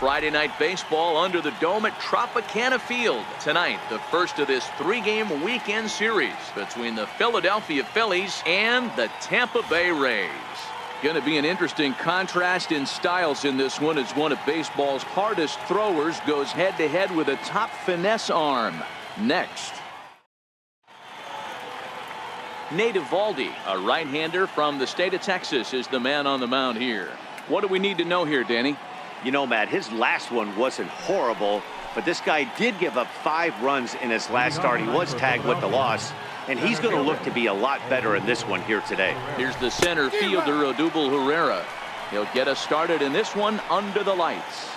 Friday Night Baseball under the dome at Tropicana Field. Tonight, the first of this 3-game weekend series between the Philadelphia Phillies and the Tampa Bay Rays. Going to be an interesting contrast in styles in this one as one of baseball's hardest throwers goes head-to-head with a top finesse arm. Next. Nate Eovaldi, a right-hander from the state of Texas, is the man on the mound here. What do we need to know here, Danny? You know, Matt, his last one wasn't horrible, but this guy did give up 5 runs in his last start. He was tagged with the loss, and he's going to look to be a lot better in this one here today. Here's the center fielder, Odubel Herrera. He'll get us started in this one under the lights.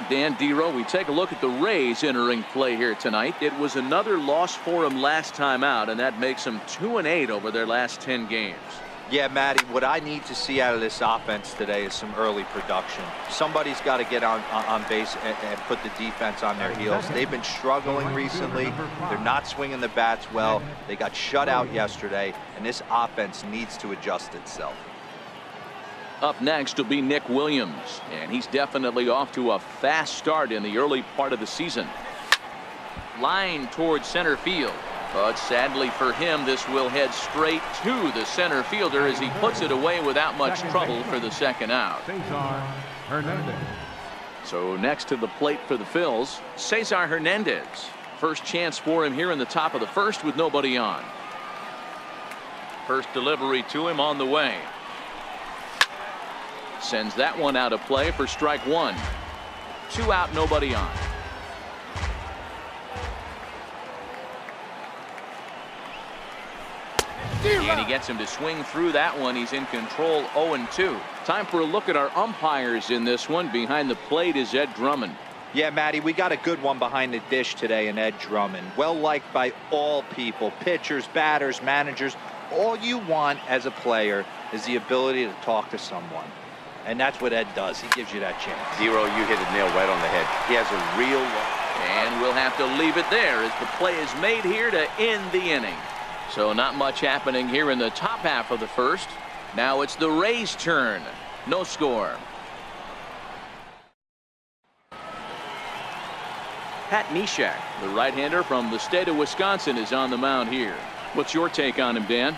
Dan Dero, we take a look at the Rays entering play here tonight. It was another loss for them last time out, and that makes them 2-8 over their last 10 games. Yeah, Matty, what I need to see out of this offense today is some early production. Somebody's got to get on base and put the defense on their heels. They've been struggling recently. They're not swinging the bats well. They got shut out yesterday, and this offense needs to adjust itself. Up next will be Nick Williams, and he's definitely off to a fast start in the early part of the season. Line towards center field, but sadly for him, this will head straight to the center fielder as he puts it away without much trouble for the second out. So next to the plate for the Phils, Cesar Hernandez. First chance for him here in the top of the first with nobody on. First delivery to him on the way. Sends that one out of play for strike 1. 2 out, nobody on. And he gets him to swing through that one. He's in control, 0-2. Time for a look at our umpires in this one. Behind the plate is Ed Drummond. Yeah, Matty, we got a good one behind the dish today in Ed Drummond. Well liked by all people, pitchers, batters, managers. All you want as a player is the ability to talk to someone. And that's what Ed does. He gives you that chance. Zero, you hit it nail right on the head. He has a real... And we'll have to leave it there as the play is made here to end the inning. So not much happening here in the top half of the first. Now it's the Rays' turn. No score. Pat Neshek, the right-hander from the state of Wisconsin, is on the mound here. What's your take on him, Dan?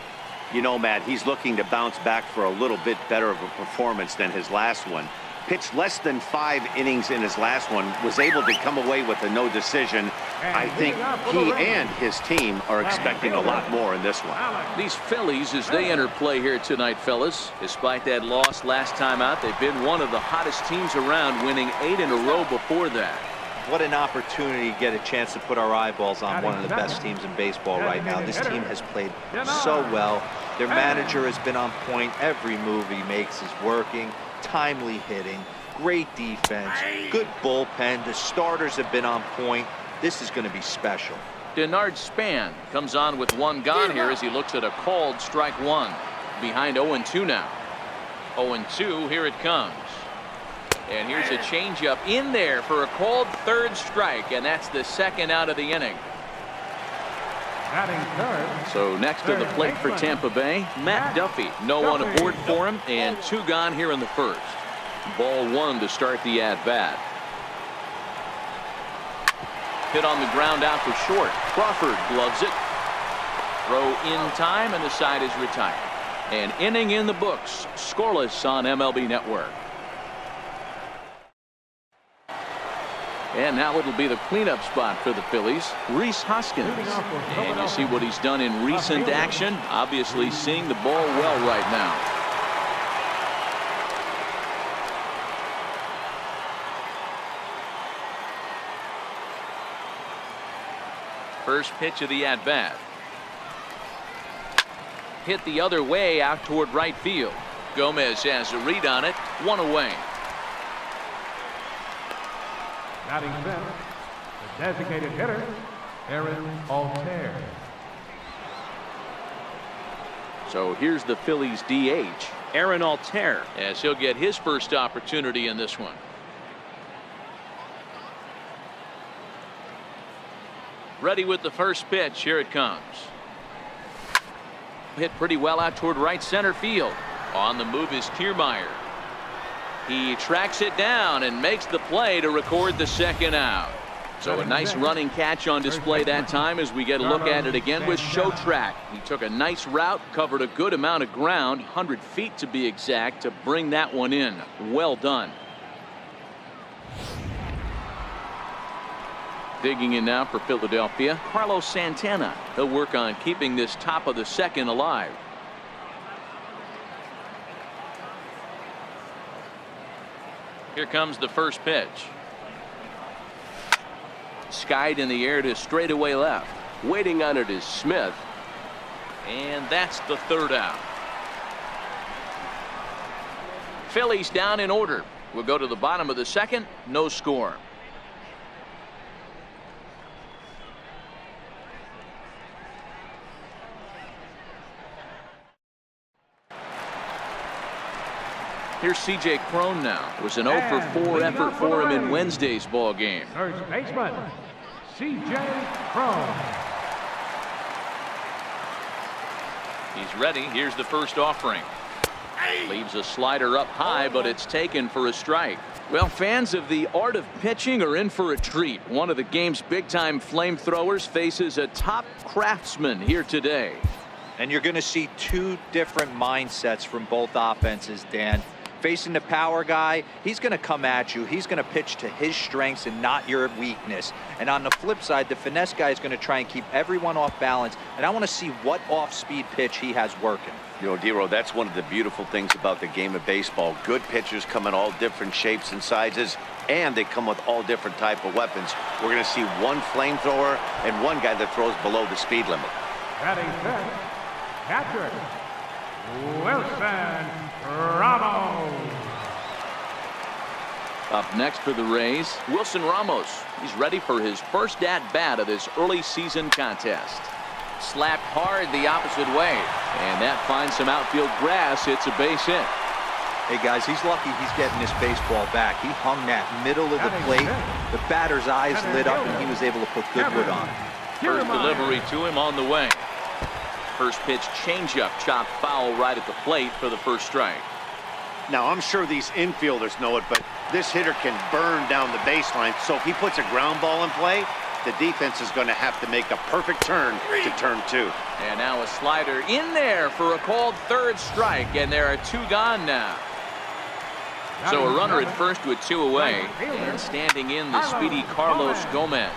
You know, Matt, he's looking to bounce back for a little bit better of a performance than his last one. Pitched less than 5 innings in his last one, was able to come away with a no decision. I think he and his team are expecting a lot more in this one. These Phillies, as they enter play here tonight, fellas, despite that loss last time out, they've been one of the hottest teams around, winning 8 in a row before that. What an opportunity to get a chance to put our eyeballs on one of the best teams in baseball right now. This team has played so well. Their manager has been on point. Every move he makes is working. Timely hitting, great defense, good bullpen. The starters have been on point. This is going to be special. Denard Span comes on with 1 gone here as he looks at a called strike 1. Behind 0-2 now. 0-2, here it comes. And here's a changeup in there for a called 3rd strike, and that's the 2nd out of the inning. So next to the plate for Tampa Bay, Matt Duffy. No one aboard for him, and 2 gone here in the first. Ball 1 to start the at-bat. Hit on the ground out for short. Crawford gloves it. Throw in time, and the side is retired. An inning in the books. Scoreless on MLB Network. And now it'll be the cleanup spot for the Phillies, Rhys Hoskins. And you see what he's done in recent action. Obviously seeing the ball well right now. First pitch of the at-bat. Hit the other way out toward right field. Gomez has a read on it. 1 away. Batting center, the designated hitter, Aaron Altair. So here's the Phillies DH, Aaron Altair, as he'll get his first opportunity in this one. Ready with the first pitch. Here it comes. Hit pretty well out toward right center field. On the move is Kiermaier. He tracks it down and makes the play to record the second out. So a nice running catch on display that time as we get a look at it again with Show Track. He took a nice route, covered a good amount of ground, 100 feet to be exact, to bring that one in. Well done. Digging in now for Philadelphia, Carlos Santana. He'll work on keeping this top of the second alive. Here comes the first pitch. Skied in the air to straightaway left. Waiting on it is Smith. And that's the third out. Phillies down in order. We'll go to the bottom of the second. No score. Here's C.J. Cron now. It was an 0 for 4 effort for him in Wednesday's ball game. First baseman, C.J. Cron. He's ready. Here's the first offering. Leaves a slider up high, but it's taken for a strike. Well, fans of the art of pitching are in for a treat. One of the game's big-time flamethrowers faces a top craftsman here today. And you're going to see two different mindsets from both offenses, Dan. Facing the power guy, he's going to come at you. He's going to pitch to his strengths and not your weakness. And on the flip side, the finesse guy is going to try and keep everyone off balance. And I want to see what off-speed pitch he has working. You know, Dero, that's one of the beautiful things about the game of baseball. Good pitchers come in all different shapes and sizes, and they come with all different type of weapons. We're going to see one flamethrower and one guy that throws below the speed limit. Batting fifth, catcher, Wilson Ramos. Up next for the Rays, Wilson Ramos. He's ready for his first at-bat of this early season contest. Slapped hard the opposite way, and that finds some outfield grass. It's a base hit. Hey guys, he's lucky he's getting this baseball back. He hung that middle of the plate. The batter's eyes lit up, and he was able to put good wood on it. First delivery to him on the way. First pitch changeup chopped foul right at the plate for the first strike. Now, I'm sure these infielders know it, but this hitter can burn down the baseline. So if he puts a ground ball in play, the defense is going to have to make a perfect turn to turn two. And now a slider in there for a called third strike, and there are two gone now. So a runner at first with two away, and standing in the speedy Carlos Gomez.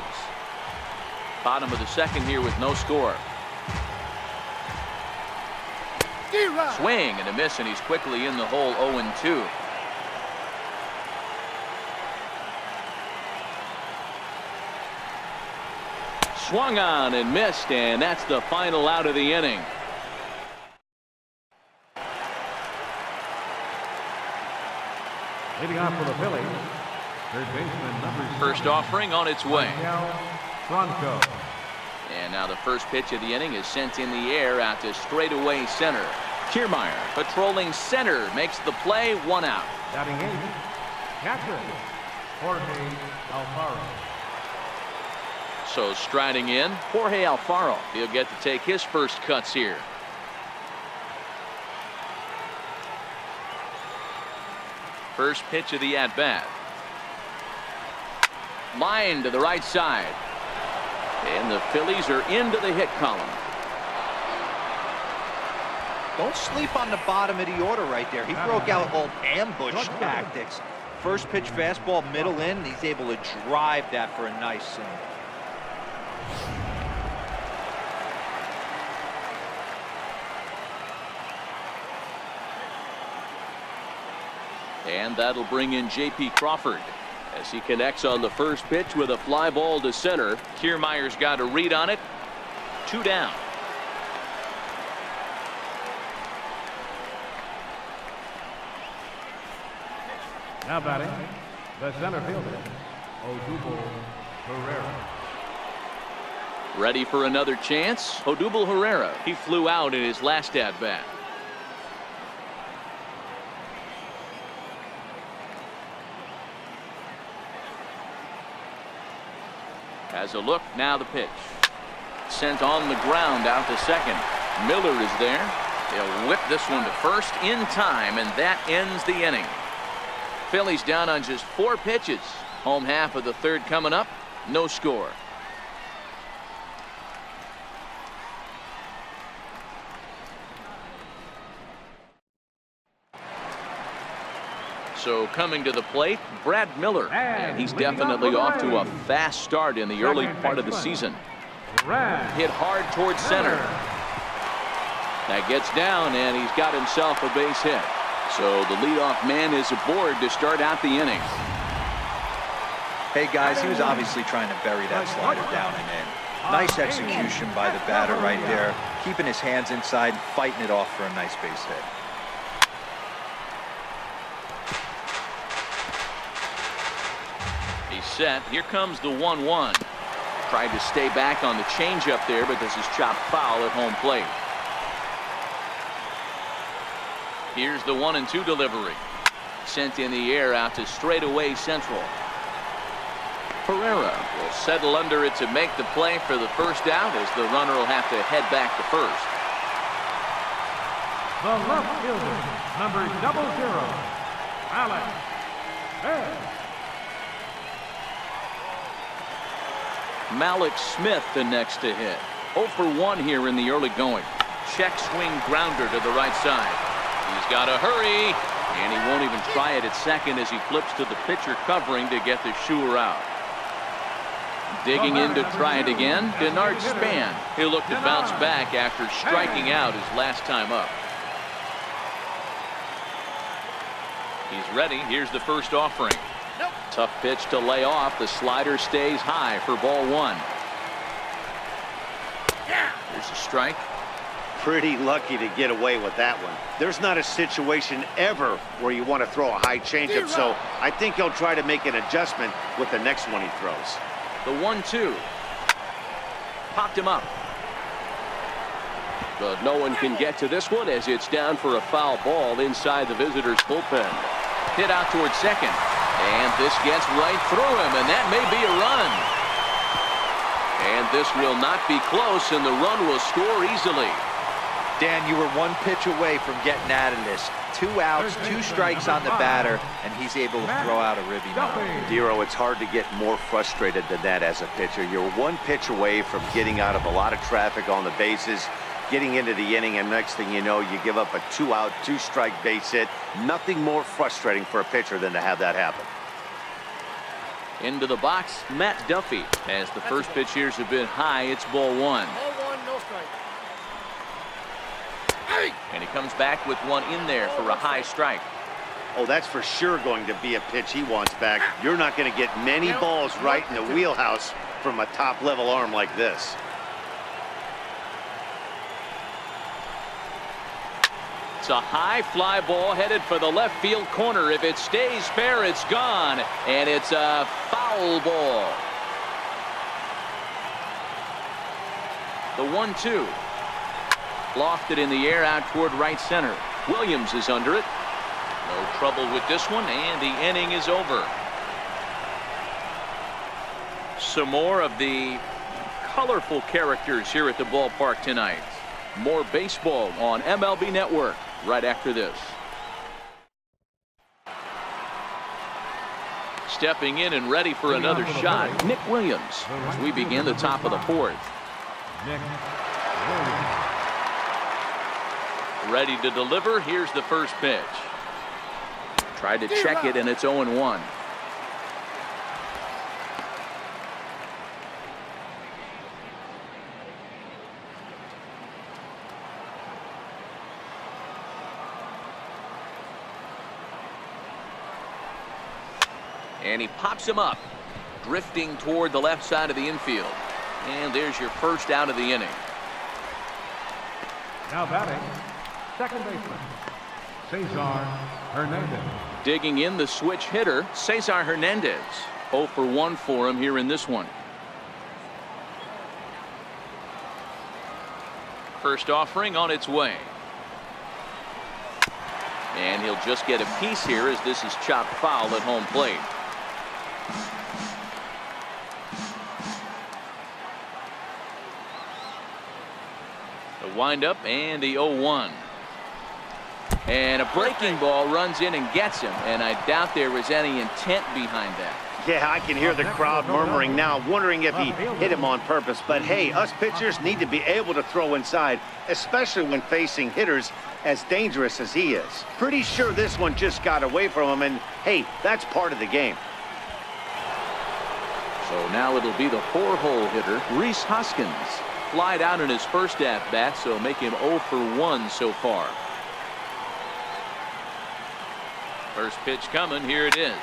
Bottom of the second here with no score. Swing and a miss, and he's quickly in the hole. 0-2. Swung on and missed, and that's the final out of the inning. Leading off for the Phillies, third baseman number First offering on its way. Franco. And now the first pitch of the inning is sent in the air out to straightaway center. Kiermaier patrolling center makes the play. One out. Batting eighth, catcher, Jorge Alfaro. So striding in, Jorge Alfaro. He'll get to take his first cuts here. First pitch of the at-bat. Line to the right side. And the Phillies are into the hit column. Don't sleep on the bottom of the order right there. He broke out old ambush tactics. First pitch fastball middle in. He's able to drive that for a nice single. And that'll bring in J.P. Crawford as he connects on the first pitch with a fly ball to center. Kiermaier's got a read on it. Two down. Now batting, the center fielder, Odubel Herrera. Ready for another chance. Odubel Herrera. He flew out in his last at-bat. Has a look, now the pitch. Sent on the ground out to second. Miller is there. They'll whip this one to first in time, and that ends the inning. Phillies down on just 4 pitches. Home half of the third coming up. No score. So coming to the plate, Brad Miller, and he's definitely off to a fast start in the early part of the season. Hit hard towards center. That gets down, and he's got himself a base hit. So the leadoff man is aboard to start out the inning. Hey guys, he was obviously trying to bury that slider down and in. Nice execution by the batter right there, keeping his hands inside and fighting it off for a nice base hit. He's set. Here comes the 1-1. Tried to stay back on the changeup there, but this is chopped foul at home plate. Here's the 1-2 delivery. Sent in the air out to straightaway central. Pereira will settle under it to make the play for the first out, as the runner will have to head back to first. The left fielder, number 00, Alex Smith. Malik Smith the next to hit. 0 for 1 here in the early going. Check swing grounder to the right side. He's got to hurry, and he won't even try it at second as he flips to the pitcher covering to get the shooter out. Digging in to try it again, Denard Span. He'll look to bounce back after striking out his last time up. He's ready. Here's the first offering. Tough pitch to lay off. The slider stays high for ball 1. Here's a strike. Pretty lucky to get away with that one. There's not a situation ever where you want to throw a high changeup, so I think he'll try to make an adjustment with the next one he throws. The 1-2. Popped him up. But no one can get to this one as it's down for a foul ball inside the visitors' bullpen. Hit out towards second. And this gets right through him, and that may be a run. And this will not be close, and the run will score easily. Dan, you were 1 pitch away from getting out of this. 2 outs, 2 strikes on the batter, and he's able to throw out a ribby no. Dero, it's hard to get more frustrated than that as a pitcher. You're 1 pitch away from getting out of a lot of traffic on the bases, getting into the inning, and next thing you know, you give up a 2-out, 2-strike base hit. Nothing more frustrating for a pitcher than to have that happen. Into the box, Matt Duffy. As the first pitch here's a bit high, it's ball 1. Ball 1, no strike. And he comes back with one in there for a high strike. Oh, that's for sure going to be a pitch he wants back. You're not going to get many balls right in the wheelhouse from a top-level arm like this. It's a high fly ball headed for the left field corner. If it stays fair, it's gone. And it's a foul ball. The 1-2. Lofted in the air out toward right center. Williams is under it. No trouble with this one, and the inning is over. Some more of the colorful characters here at the ballpark tonight. More baseball on MLB Network right after this. Stepping in and ready for another shot, Nick Williams, as we begin the top of the 4th. Nick Williams. Ready to deliver. Here's the first pitch. Tried to check it, and it's 0-1. And he pops him up, drifting toward the left side of the infield. And there's your first out of the inning. Now batting, second baseman, Saison Hernandez. Digging in the switch hitter, Cesar Hernandez. 0 for 1 for him here in this one. First offering on its way. And he'll just get a piece here as this is chopped foul at home plate. The windup and the 0-1. And a breaking ball runs in and gets him, and I doubt there was any intent behind that. Yeah, I can hear the crowd murmuring now, wondering if he hit him on purpose. But hey, us pitchers need to be able to throw inside, especially when facing hitters as dangerous as he is. Pretty sure this one just got away from him, and hey, that's part of the game. So now it'll be the 4-hole hitter, Rhys Hoskins. Flied out in his first at-bat, so make him 0 for 1 so far. First pitch coming, here it is.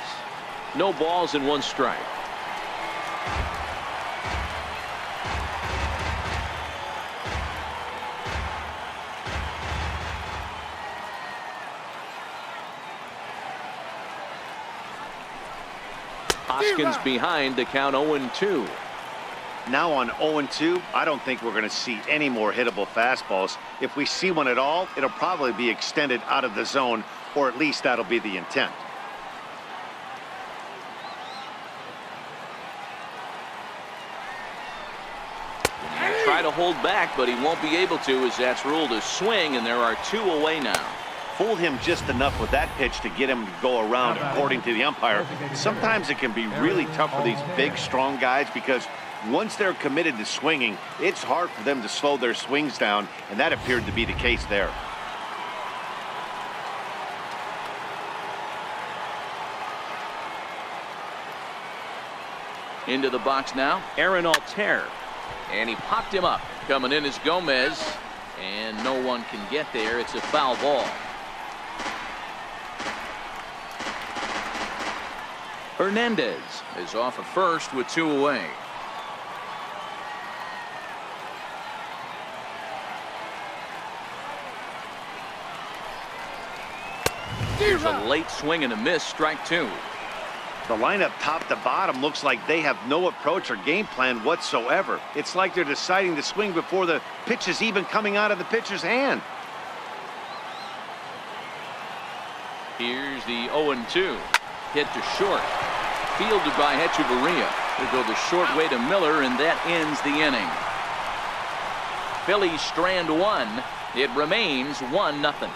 No balls and 1 strike. Hoskins behind to count 0-2. Now on 0-2, I don't think we're going to see any more hittable fastballs. If we see one at all, it'll probably be extended out of the zone, or at least that'll be the intent. Try to hold back, but he won't be able to, as that's ruled a swing, and there are 2 away now. Fooled him just enough with that pitch to get him to go around, according to the umpire. Sometimes it can be really tough for these big, strong guys because once they're committed to swinging, it's hard for them to slow their swings down, and that appeared to be the case there. Into the box now, Aaron Altair. And he popped him up. Coming in is Gomez. And no one can get there. It's a foul ball. Hernandez is off of first with 2 away. Here's a late swing and a miss, strike 2. The lineup top to bottom looks like they have no approach or game plan whatsoever. It's like they're deciding to swing before the pitch is even coming out of the pitcher's hand. Here's the 0-2. Hit to short. Fielded by Hechavarria. They go the short way to Miller, and that ends the inning. Phillies strand 1. It remains 1-0.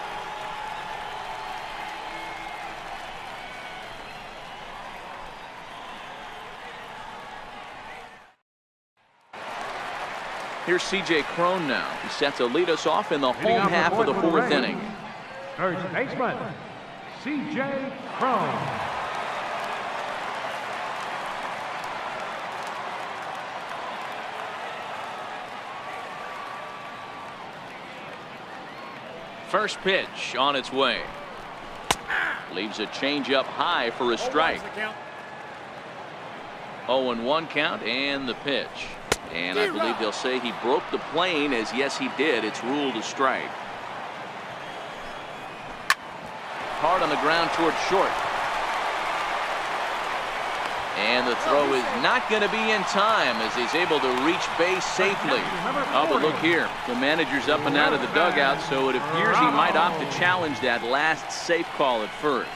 Here's C.J. Cron now. He's set to lead us off in the home half of the 4th inning. First baseman, C.J. Cron. First pitch on its way. Leaves a changeup high for a strike. 0-1 count and the pitch. And I believe they'll say he broke the plane, as yes he did. It's ruled a strike. Hard on the ground toward short. And the throw is not going to be in time as he's able to reach base safely. Oh, but look here. The manager's up and out of the dugout, so it appears he might opt to challenge that last safe call at first.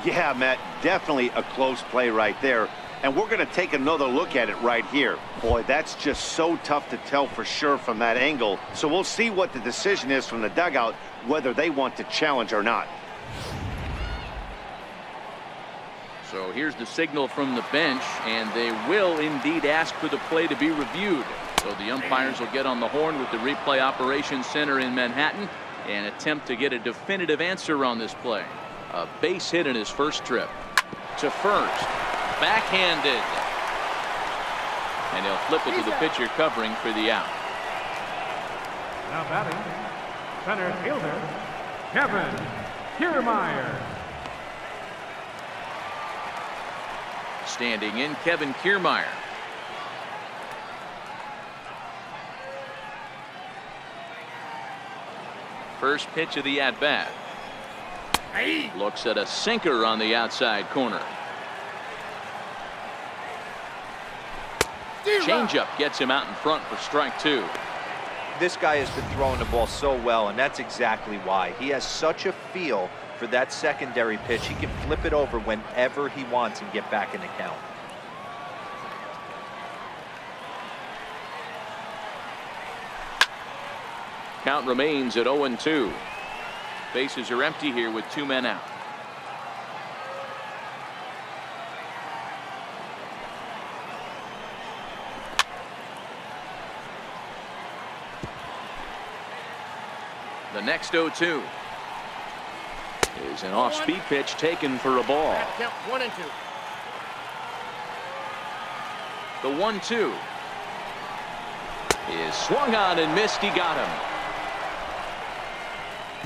Yeah, Matt, definitely a close play right there. And we're going to take another look at it right here. Boy, that's just so tough to tell for sure from that angle. So we'll see what the decision is from the dugout, whether they want to challenge or not. So here's the signal from the bench, and they will indeed ask for the play to be reviewed. So the umpires will get on the horn with the replay operations center in Manhattan and attempt to get a definitive answer on this play. A base hit in his first trip. To first. Backhanded. And he'll flip it to the pitcher covering for the out. Now batting, center fielder, Kevin Kiermaier. Standing in, Kevin Kiermaier. First pitch of the at-bat. Looks at a sinker on the outside corner. Changeup gets him out in front for strike 2. This guy has been throwing the ball so well, and that's exactly why. He has such a feel for that secondary pitch. He can flip it over whenever he wants and get back in the count. Count remains at 0-2. Bases are empty here with 2 men out. The next 0-2 is an off-speed pitch taken for a ball. Count 1-2. The 1-2 is swung on and missed. He got him.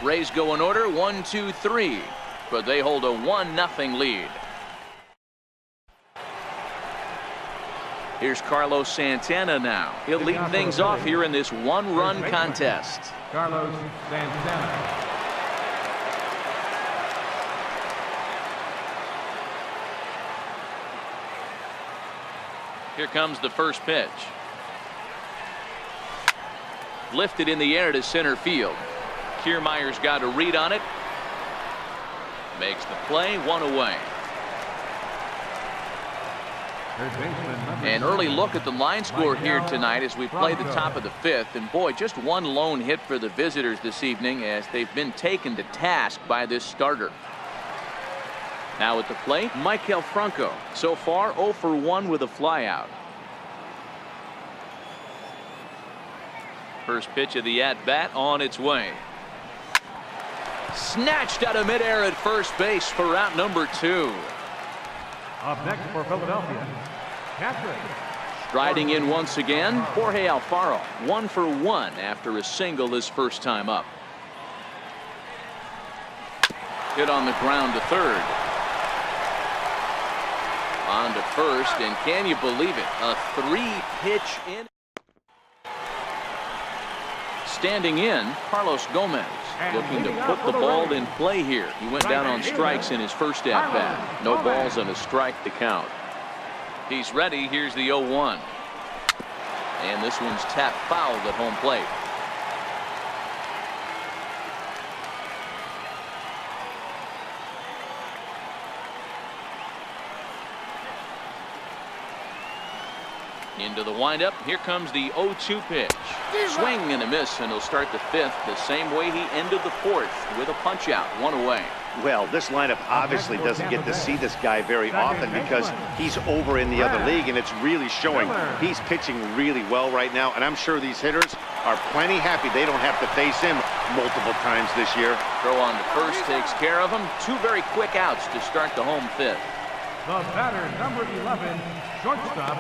Rays go in order 1-2-3, but they hold a 1-0 lead. Here's Carlos Santana now. He'll lead things off here in this 1-run contest. Carlos Santana. Here comes the first pitch. Lifted in the air to center field. Kiermaier's got a read on it. Makes the play, 1 away. An early look at the line score here tonight as we play the top of the 5th. And boy, just one lone hit for the visitors this evening as they've been taken to task by this starter. Now at the plate, Maikel Franco. So far 0 for 1 with a flyout. First pitch of the at-bat on its way. Snatched out of midair at first base for out number 2. Up next for Philadelphia, Patrick. Striding in once again, Jorge Alfaro. 1 for 1 after a single his first time up. Hit on the ground to third. On to first, and can you believe it? A 3-pitch in. Standing in, Carlos Gomez, looking to put the ball in play here. He went down on strikes in his first at-bat. No balls and a strike to count. He's ready. Here's the 0-1. And this one's tapped foul at home plate. Into the windup. Here comes the 0-2 pitch. Swing and a miss, and he'll start the 5th the same way he ended the 4th with a punch out, 1 away. Well, this lineup obviously doesn't get to see this guy very often because he's over in the other league, and it's really showing. He's pitching really well right now, and I'm sure these hitters are plenty happy they don't have to face him multiple times this year. Throw on to first takes care of him. 2 very quick outs to start the home 5th. The batter, number 11, shortstop,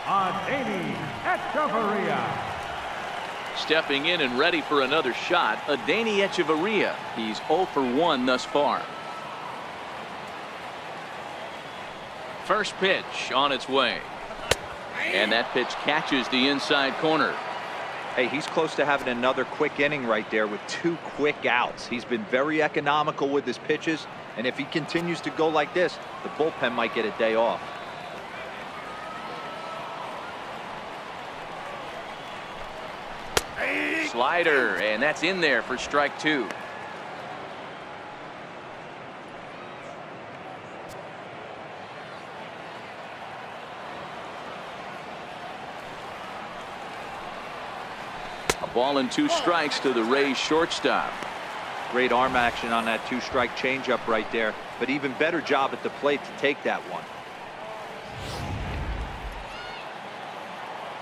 Adeiny Echeverria. Stepping in and ready for another shot, Adeiny Echeverria. He's 0 for 1 thus far. First pitch on its way. And that pitch catches the inside corner. Hey, he's close to having another quick inning right there with 2 quick outs. He's been very economical with his pitches, and if he continues to go like this, the bullpen might get a day off. Slider, and that's in there for strike 2. A ball and 2 strikes to the Rays shortstop. Great arm action on that 2-strike changeup right there, but even better job at the plate to take that one.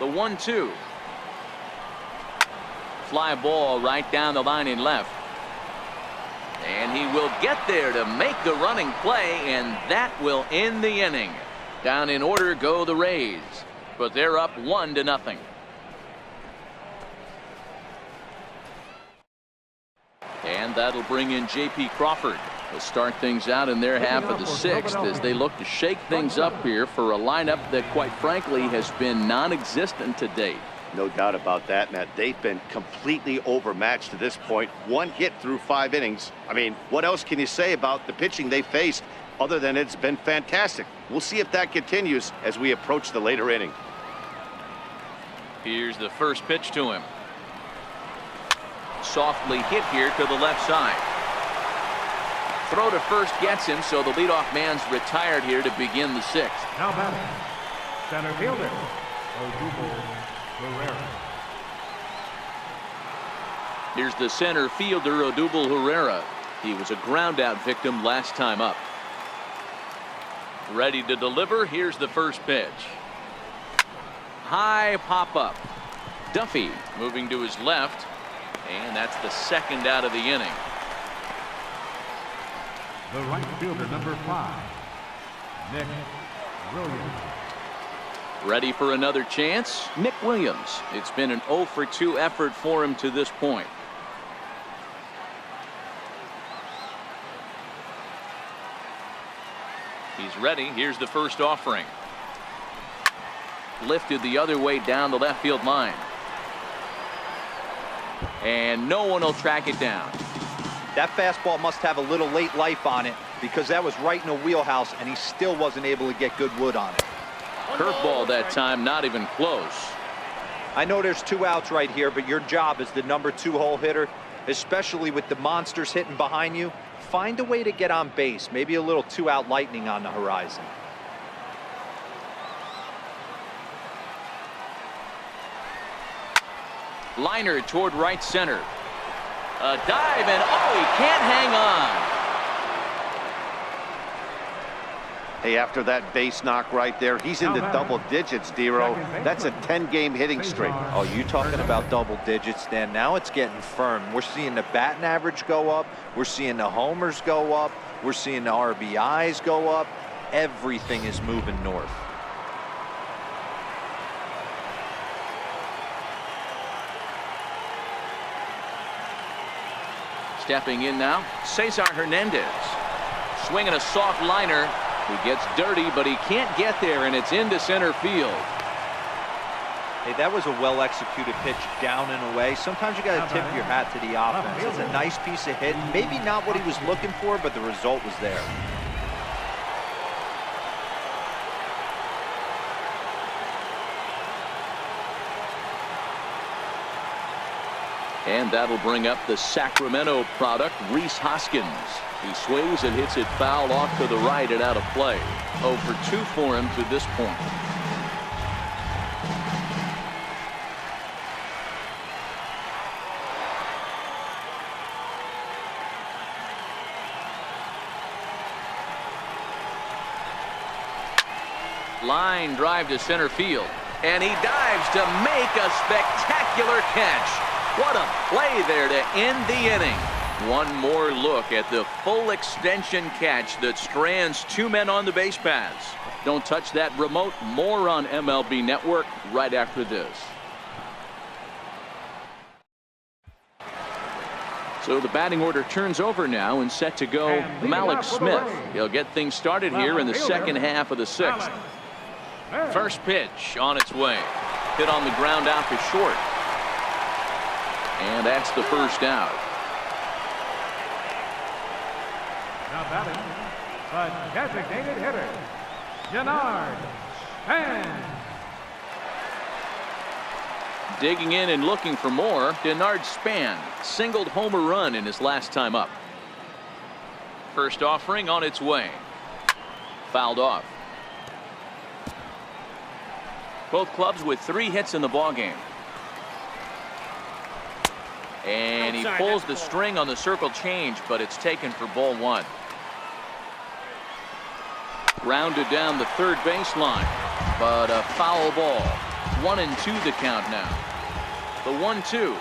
The 1-2. Fly ball right down the line in left. And he will get there to make the running play, and that will end the inning. Down in order go the Rays, but they're up 1-0. And that'll bring in J.P. Crawford to start things out in their half of the 6th as they look to shake things up here for a lineup that quite frankly has been non-existent to date. No doubt about that, Matt. They've been completely overmatched to this point. 1 hit through 5 innings. I mean, what else can you say about the pitching they faced other than it's been fantastic? We'll see if that continues as we approach the later inning. Here's the first pitch to him. Softly hit here to the left side. Throw to first gets him, so the leadoff man's retired here to begin the 6th. Now batting, center fielder, Odubel Herrera. Here's the center fielder, Odubel Herrera. He was a ground out victim last time up. Ready to deliver. Here's the first pitch. High pop up. Duffy moving to his left, and that's the second out of the inning. The right fielder, number 5, Nick Williams. Ready for another chance. Nick Williams. It's been an 0 for 2 effort for him to this point. He's ready. Here's the first offering. Lifted the other way down the left field line. And no one will track it down. That fastball must have a little late life on it, because that was right in a wheelhouse and he still wasn't able to get good wood on it. Curveball that time, not even close. I know there's 2 outs right here, but your job as the number 2 hole hitter, especially with the monsters hitting behind you, find a way to get on base. Maybe a little 2-out lightning on the horizon. Liner toward right center. A dive, and oh, he can't hang on. Hey, after that base knock right there, he's into double digits, Dero. That's a 10-game hitting streak. Oh, you talking about double digits, Dan? Now it's getting firm. We're seeing the batting average go up. We're seeing the homers go up. We're seeing the RBIs go up. Everything is moving north. Stepping in now, Cesar Hernandez. Swinging a soft liner. He gets dirty, but he can't get there, and it's into center field. Hey, that was a well-executed pitch down and away. Sometimes you got to tip your hat to the offense. It's a nice piece of hit. Maybe not what he was looking for, but the result was there. And that'll bring up the Sacramento product, Rhys Hoskins. He swings and hits it foul off to the right and out of play. 0 for 2 for him to this point. Line drive to center field. And he dives to make a spectacular catch. What a play there to end the inning. One more look at the full extension catch that strands 2 men on the base paths. Don't touch that remote. More on MLB Network right after this. So the batting order turns over now and set to go Malik Smith. He'll get things started here in the second half of the 6th. First pitch on its way. Hit on the ground out to short. And that's the first out. Now batting, the designated hitter, Denard Span. Digging in and looking for more, Denard Span singled homer run in his last time up. First offering on its way. Fouled off. Both clubs with 3 hits in the ballgame. And he pulls the string on the circle change, but it's taken for ball 1. Grounded down the third baseline, but a foul ball. 1-2 the count now. The 1-2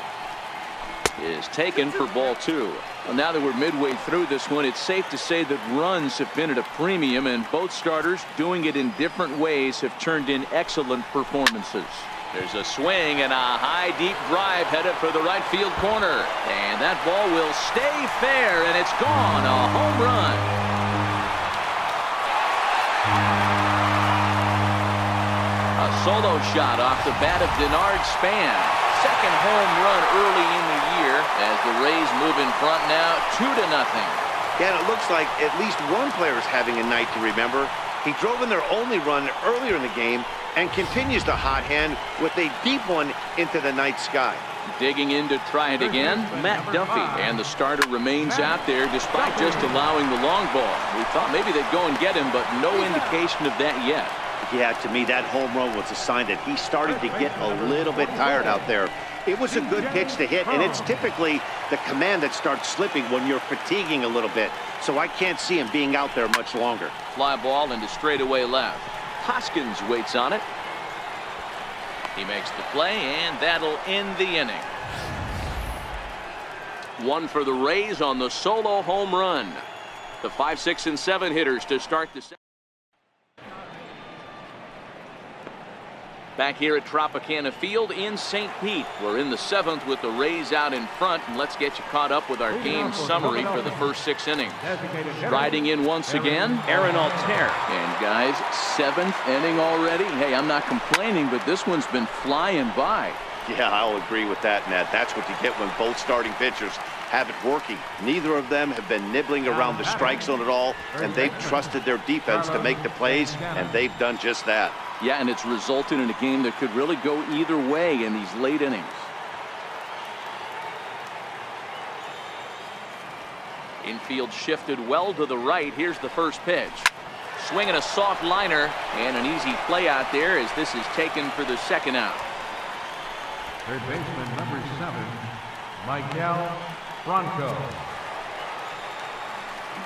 is taken for ball 2. Well, now that we're midway through this one, it's safe to say that runs have been at a premium, and both starters, doing it in different ways, have turned in excellent performances. There's a swing and a high deep drive headed for the right field corner, and that ball will stay fair, and it's gone. A home run. A solo shot off the bat of Denard Span. Second home run early in the year as the Rays move in front now 2-0. Yeah, and it looks like at least one player is having a night to remember. He drove in their only run earlier in the game and continues to hot hand with a deep one into the night sky. Digging in to try it again, Matt Duffy, and the starter remains out there despite just allowing the long ball. We thought maybe they'd go and get him, but no indication of that yet. Yeah, to me, that home run was a sign that he's starting to get a little bit tired out there. It was a good pitch to hit, and it's typically the command that starts slipping when you're fatiguing a little bit. So I can't see him being out there much longer. Fly ball into straightaway left. Hoskins waits on it. He makes the play, and that'll end the inning. One for the Rays on the solo home run. The 5, 6, and 7 hitters to start the second. Back here at Tropicana Field in St. Pete. We're in the 7th with the Rays out in front, and let's get you caught up with our game summary for the first 6 innings. Riding in once again, Aaron Altair. And guys, 7th inning already. Hey, I'm not complaining, but this one's been flying by. Yeah, I'll agree with that, Matt. That's what you get when both starting pitchers have it working. Neither of them have been nibbling around the strike zone at all, and they've trusted their defense to make the plays, and they've done just that. Yeah, and it's resulted in a game that could really go either way in these late innings. Infield shifted well to the right. Here's the first pitch. Swinging a soft liner, and an easy play out there as this is taken for the second out. Third baseman, number 7, Michael Franco.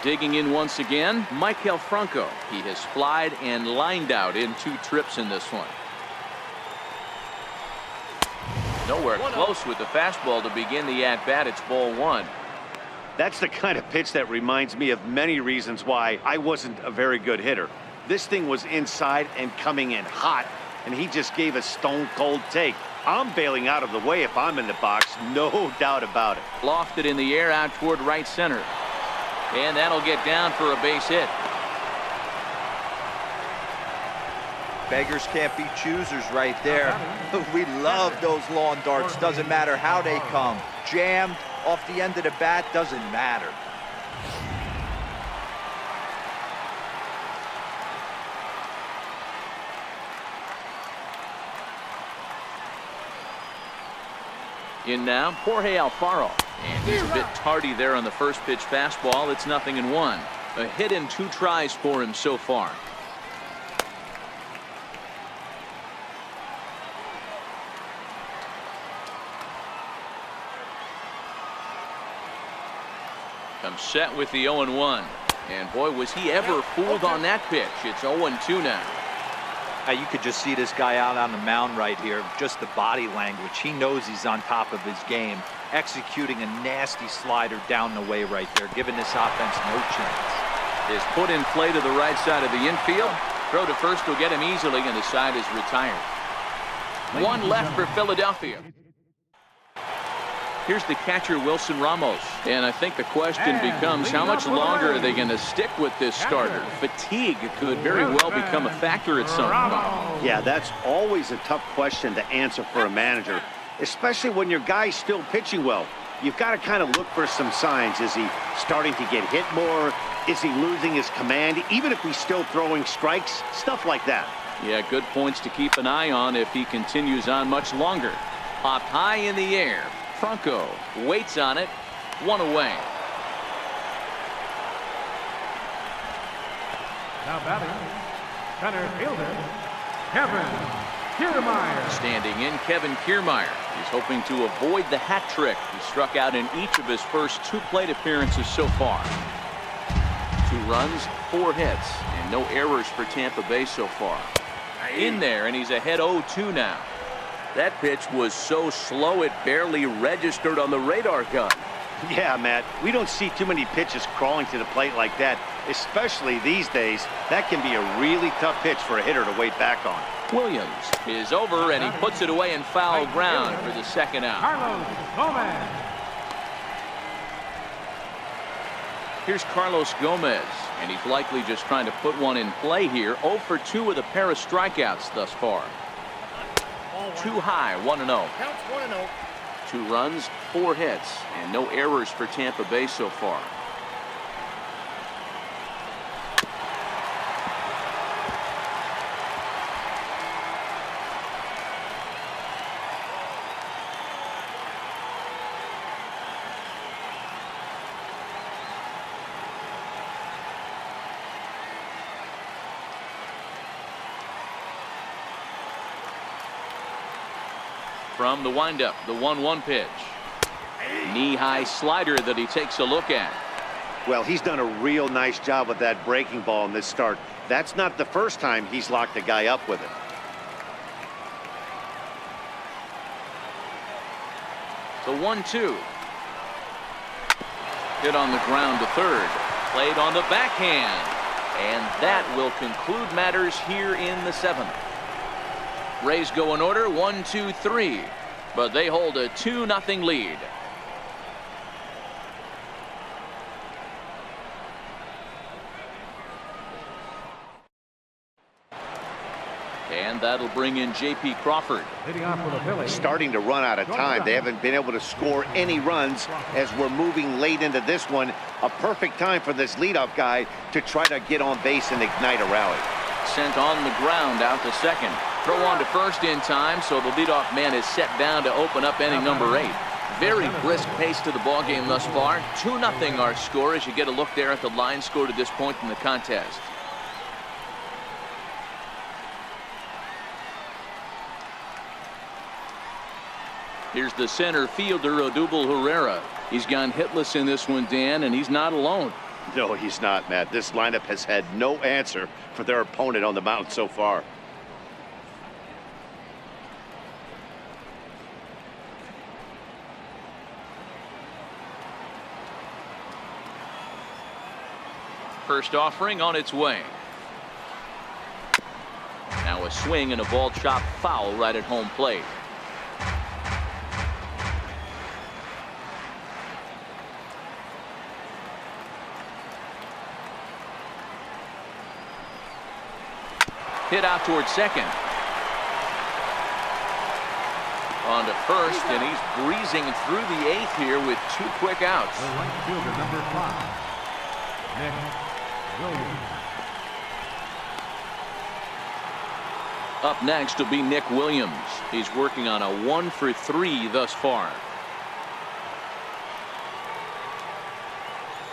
Digging in once again, Michael Franco. He has flied and lined out in 2 trips in this one. Nowhere close with the fastball to begin the at-bat. It's ball 1. That's the kind of pitch that reminds me of many reasons why I wasn't a very good hitter. This thing was inside and coming in hot, and he just gave a stone-cold take. I'm bailing out of the way if I'm in the box, no doubt about it. Lofted in the air out toward right center. And that'll get down for a base hit. Beggars can't be choosers right there. We love those lawn darts. Doesn't matter how they come. Jammed off the end of the bat, doesn't matter. In now, Jorge Alfaro. And he's a bit tardy there on the first pitch fastball. It's 0-1. A hit in 2 tries for him so far. Comes set with the 0-1. And boy, was he ever fooled on that pitch. It's 0-2 now. You could just see this guy out on the mound right here. Just the body language. He knows he's on top of his game. Executing a nasty slider down the way right there, giving this offense no chance. Is put in play to the right side of the infield. Throw to first will get him easily, and the side is retired. 1 left for Philadelphia. Here's the catcher, Wilson Ramos. And I think the question becomes, how much longer are they going to stick with this starter? Fatigue could very well become a factor at some point. Yeah, that's always a tough question to answer for a manager, especially when your guy's still pitching well. You've got to kind of look for some signs. Is he starting to get hit more? Is he losing his command? Even if he's still throwing strikes, stuff like that. Yeah, good points to keep an eye on if he continues on much longer. Popped high in the air. Franco waits on it. 1 away. Now batting, center fielder, Kevin Kiermaier. Standing in, Kevin Kiermaier. He's hoping to avoid the hat trick. He struck out in each of his first 2 plate appearances so far. 2 runs, 4 hits, and no errors for Tampa Bay so far. In there, and he's ahead 0-2 now. That pitch was so slow it barely registered on the radar gun. Yeah, Matt, we don't see too many pitches crawling to the plate like that, especially these days. That can be a really tough pitch for a hitter to wait back on. Williams is over, and he puts it away in foul ground for the second out. Carlos Gomez. Here's Carlos Gomez, and he's likely just trying to put one in play here. 0 for 2 with a pair of strikeouts thus far. Too high, 1-0. Counts 1-0. 2 runs, 4 hits, and no errors for Tampa Bay so far. From the windup, the 1-1 pitch. Knee-high slider that he takes a look at. Well, he's done a real nice job with that breaking ball in this start. That's not the first time he's locked a guy up with it. The 1-2. Hit on the ground to third. Played on the backhand. And that will conclude matters here in the 7th. Rays go in order 1, 2, 3. But they hold a 2-0 lead. And that'll bring in J.P. Crawford. Leading off for the Phillies. Starting to run out of time. They haven't been able to score any runs as we're moving late into this one. A perfect time for this leadoff guy to try to get on base and ignite a rally. Sent on the ground out to second. Throw on to first in time, so the leadoff man is set down to open up inning number 8. Very brisk pace to the ball game thus far. 2-0 our score as you get a look there at the line score to this point in the contest. Here's the center fielder, Odubel Herrera. He's gone hitless in this one, Dan, and he's not alone. No, he's not, Matt. This lineup has had no answer for their opponent on the mound so far. First offering on its way. Now a swing and a ball chopped foul right at home plate. Hit out towards second. On to first, and he's breezing through the 8th here with 2 quick outs. The right fielder, number 5, Nick Williams. Up next will be Nick Williams. He's working on a 1-for-3 thus far.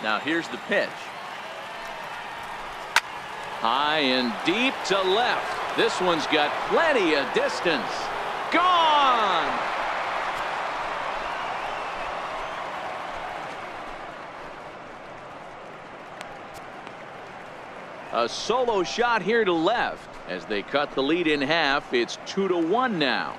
Now here's the pitch. High and deep to left. This one's got plenty of distance. Gone! A solo shot here to left. As they cut the lead in half, it's 2-1 now.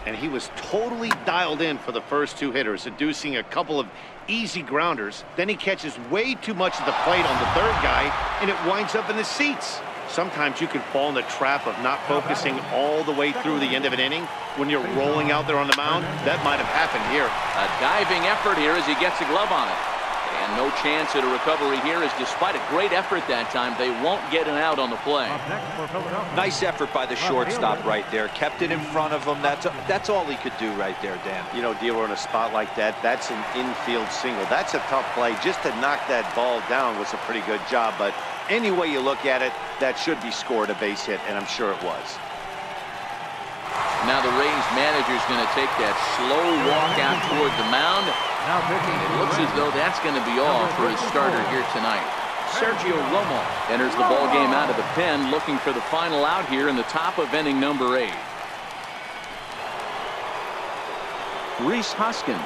And he was totally dialed in for the first 2 hitters, inducing a couple of easy grounders. Then he catches way too much of the plate on the 3rd guy, and it winds up in the seats. Sometimes you can fall in the trap of not focusing all the way through the end of an inning when you're rolling out there on the mound. That might have happened here. A diving effort here as he gets a glove on it. And no chance at a recovery here, as despite a great effort that time, they won't get an out on the play. Nice effort by the shortstop right there. Kept it in front of him. That's all he could do right there, Dan. You know, Dealer, in a spot like that, that's an infield single. That's a tough play. Just to knock that ball down was a pretty good job. But any way you look at it, that should be scored a base hit, and I'm sure it was. Now the Rays manager's going to take that slow walk out toward the mound. It looks as though that's going to be all for his starter here tonight. Sergio Romo enters the ball game out of the pen, looking for the final out here in the top of inning number 8. Rhys Hoskins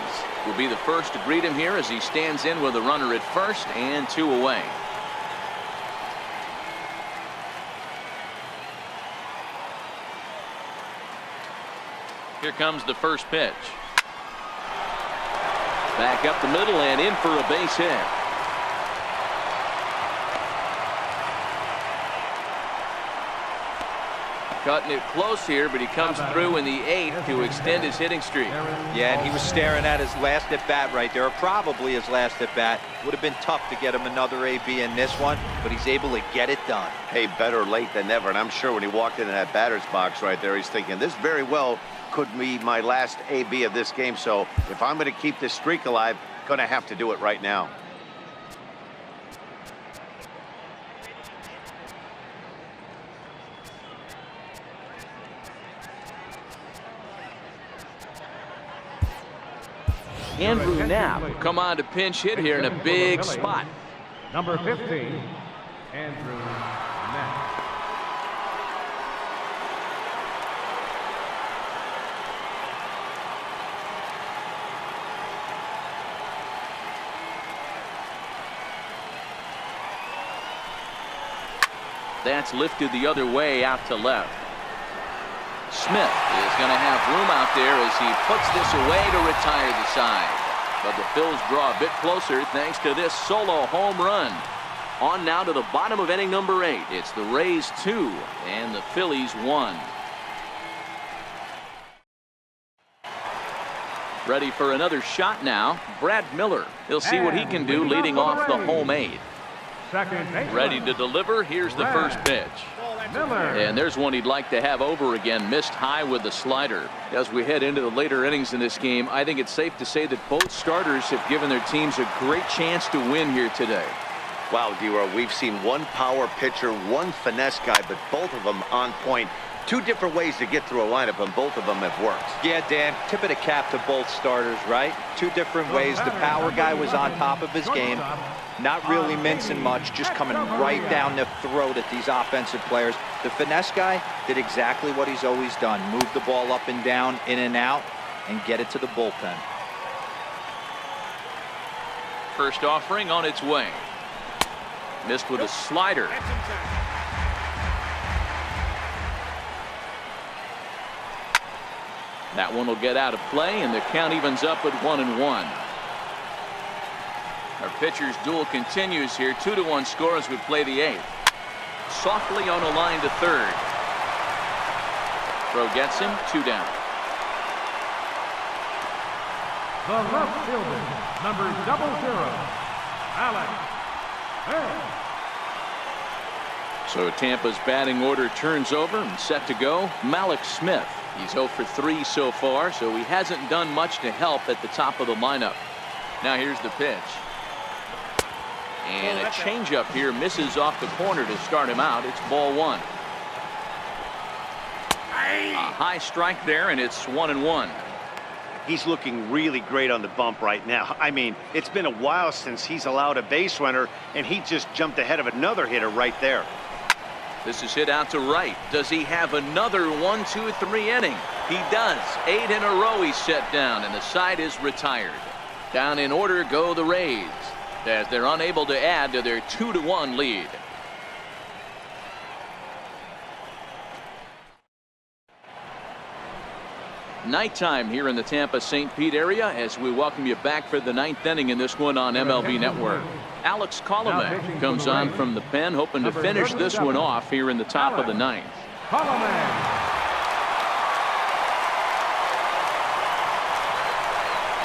will be the first to greet him here as he stands in with a runner at first and 2 away. Here comes the first pitch. Back up the middle and in for a base hit. Cutting it close here, but he comes through in the 8th to extend his hitting streak. Yeah, and he was staring at his last at bat right there, or probably his last at bat. Would have been tough to get him another AB in this one, but he's able to get it done. Hey, better late than never. And I'm sure when he walked into that batter's box right there, he's thinking, this very well could be my last AB of this game. So if I'm going to keep this streak alive, going to have to do it right now. Andrew Knapp will come on to pinch hit here in a big spot. Number 15, Andrew Knapp. That's lifted the other way out to left. Smith is going to have room out there as he puts this away to retire the side. But the Phils draw a bit closer thanks to this solo home run. On now to the bottom of inning number 8. It's the Rays 2 and the Phillies 1. Ready for another shot now. Brad Miller. He'll see what he can do leading off the home 8. Ready to deliver. Here's the first pitch. And there's one he'd like to have over again. Missed high with the slider. As we head into the later innings in this game, I think it's safe to say that both starters have given their teams a great chance to win here today. Wow, D-Row, we've seen one power pitcher, one finesse guy, but both of them on point. Two different ways to get through a lineup, and both of them have worked. Yeah, Dan, tip of the cap to both starters, right? Two different ways. The power guy was on top of his game, not really mincing much, just coming right down the throat at these offensive players. The finesse guy did exactly what he's always done. Move the ball up and down, in and out, and get it to the bullpen. First offering on its way. Missed with a slider. That one will get out of play, and the count evens up at 1-1. Our pitcher's duel continues here. 2-1 score as we play the 8th. Softly on a line to third. Throw gets him. 2 down. The left fielder, number 00, Alex. So Tampa's batting order turns over and set to go. Malik Smith. He's 0 for 3 so far, so he hasn't done much to help at the top of the lineup. Now here's the pitch. And a changeup here misses off the corner to start him out. It's ball 1. A high strike there, and it's 1-1. He's looking really great on the bump right now. I mean, it's been a while since he's allowed a base runner, and he just jumped ahead of another hitter right there. This is hit out to right. Does he have another 1-2-3 inning? He does. 8 in a row he's set down, and the side is retired. Down in order go the Rays, as they're unable to add to their 2-1 lead. Nighttime here in the Tampa St. Pete area as we welcome you back for the 9th inning in this one on MLB Network. Alex Colomé comes on from the pen, hoping to finish this one off here in the top of the 9th.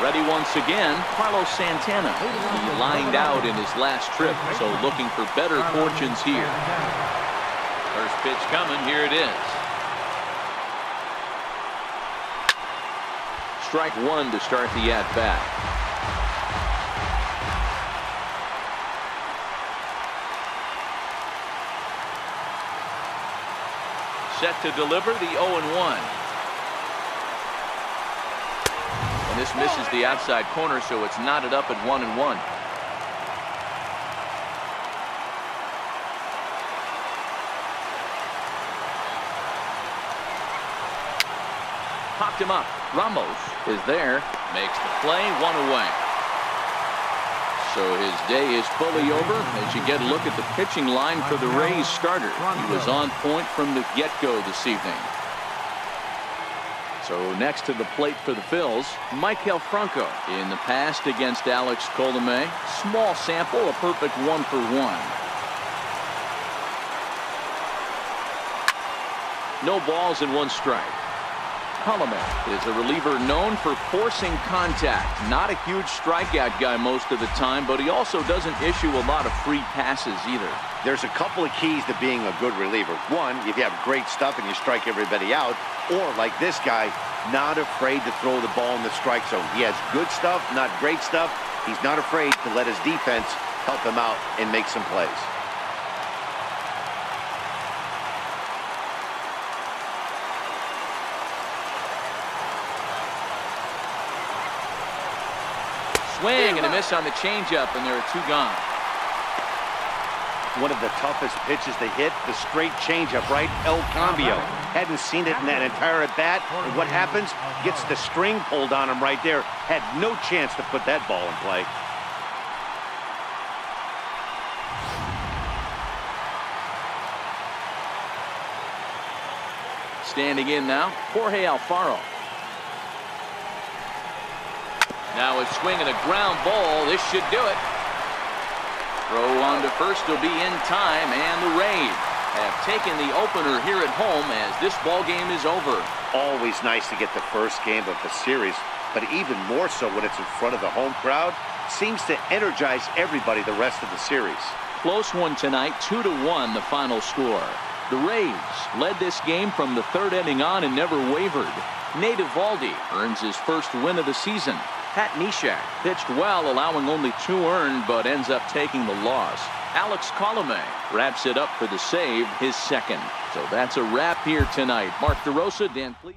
Ready once again, Carlos Santana. He lined out in his last trip, so looking for better fortunes here. First pitch coming, here it is. Strike 1 to start the at-bat. Set to deliver the 0-1. And this misses the outside corner, so it's knotted up at 1-1. Popped him up. Ramos is there, makes the play, 1 away. So his day is fully over as you get a look at the pitching line for the Rays starter. He was on point from the get-go this evening. So next to the plate for the Phils, Maikel Franco. In the past against Alex Colomé, small sample, a perfect 1 for 1. No balls and 1 strike. Colomé is a reliever known for forcing contact. Not a huge strikeout guy most of the time, but he also doesn't issue a lot of free passes either. There's a couple of keys to being a good reliever. One, if you have great stuff and you strike everybody out, or like this guy, not afraid to throw the ball in the strike zone. He has good stuff, not great stuff. He's not afraid to let his defense help him out and make some plays. swing and a miss on the changeup, and there are 2 gone. One of the toughest pitches to hit, the straight changeup, right? El Cambio. Hadn't seen it in that entire at-bat. And what happens? Gets the string pulled on him right there. Had no chance to put that ball in play. Standing in now, Jorge Alfaro. Now a swing and a ground ball. This should do it. Throw on to first will be in time, and the Rays have taken the opener here at home as this ball game is over. Always nice to get the first game of the series, but even more so when it's in front of the home crowd. Seems to energize everybody the rest of the series. Close one tonight, 2-1 the final score. The Rays led this game from the 3rd inning on and never wavered. Nate Eovaldi earns his first win of the season. Pat Neshek pitched well, allowing only 2 earned, but ends up taking the loss. Alex Colomé wraps it up for the save, his second. So that's a wrap here tonight. Mark DeRosa, Dan, please.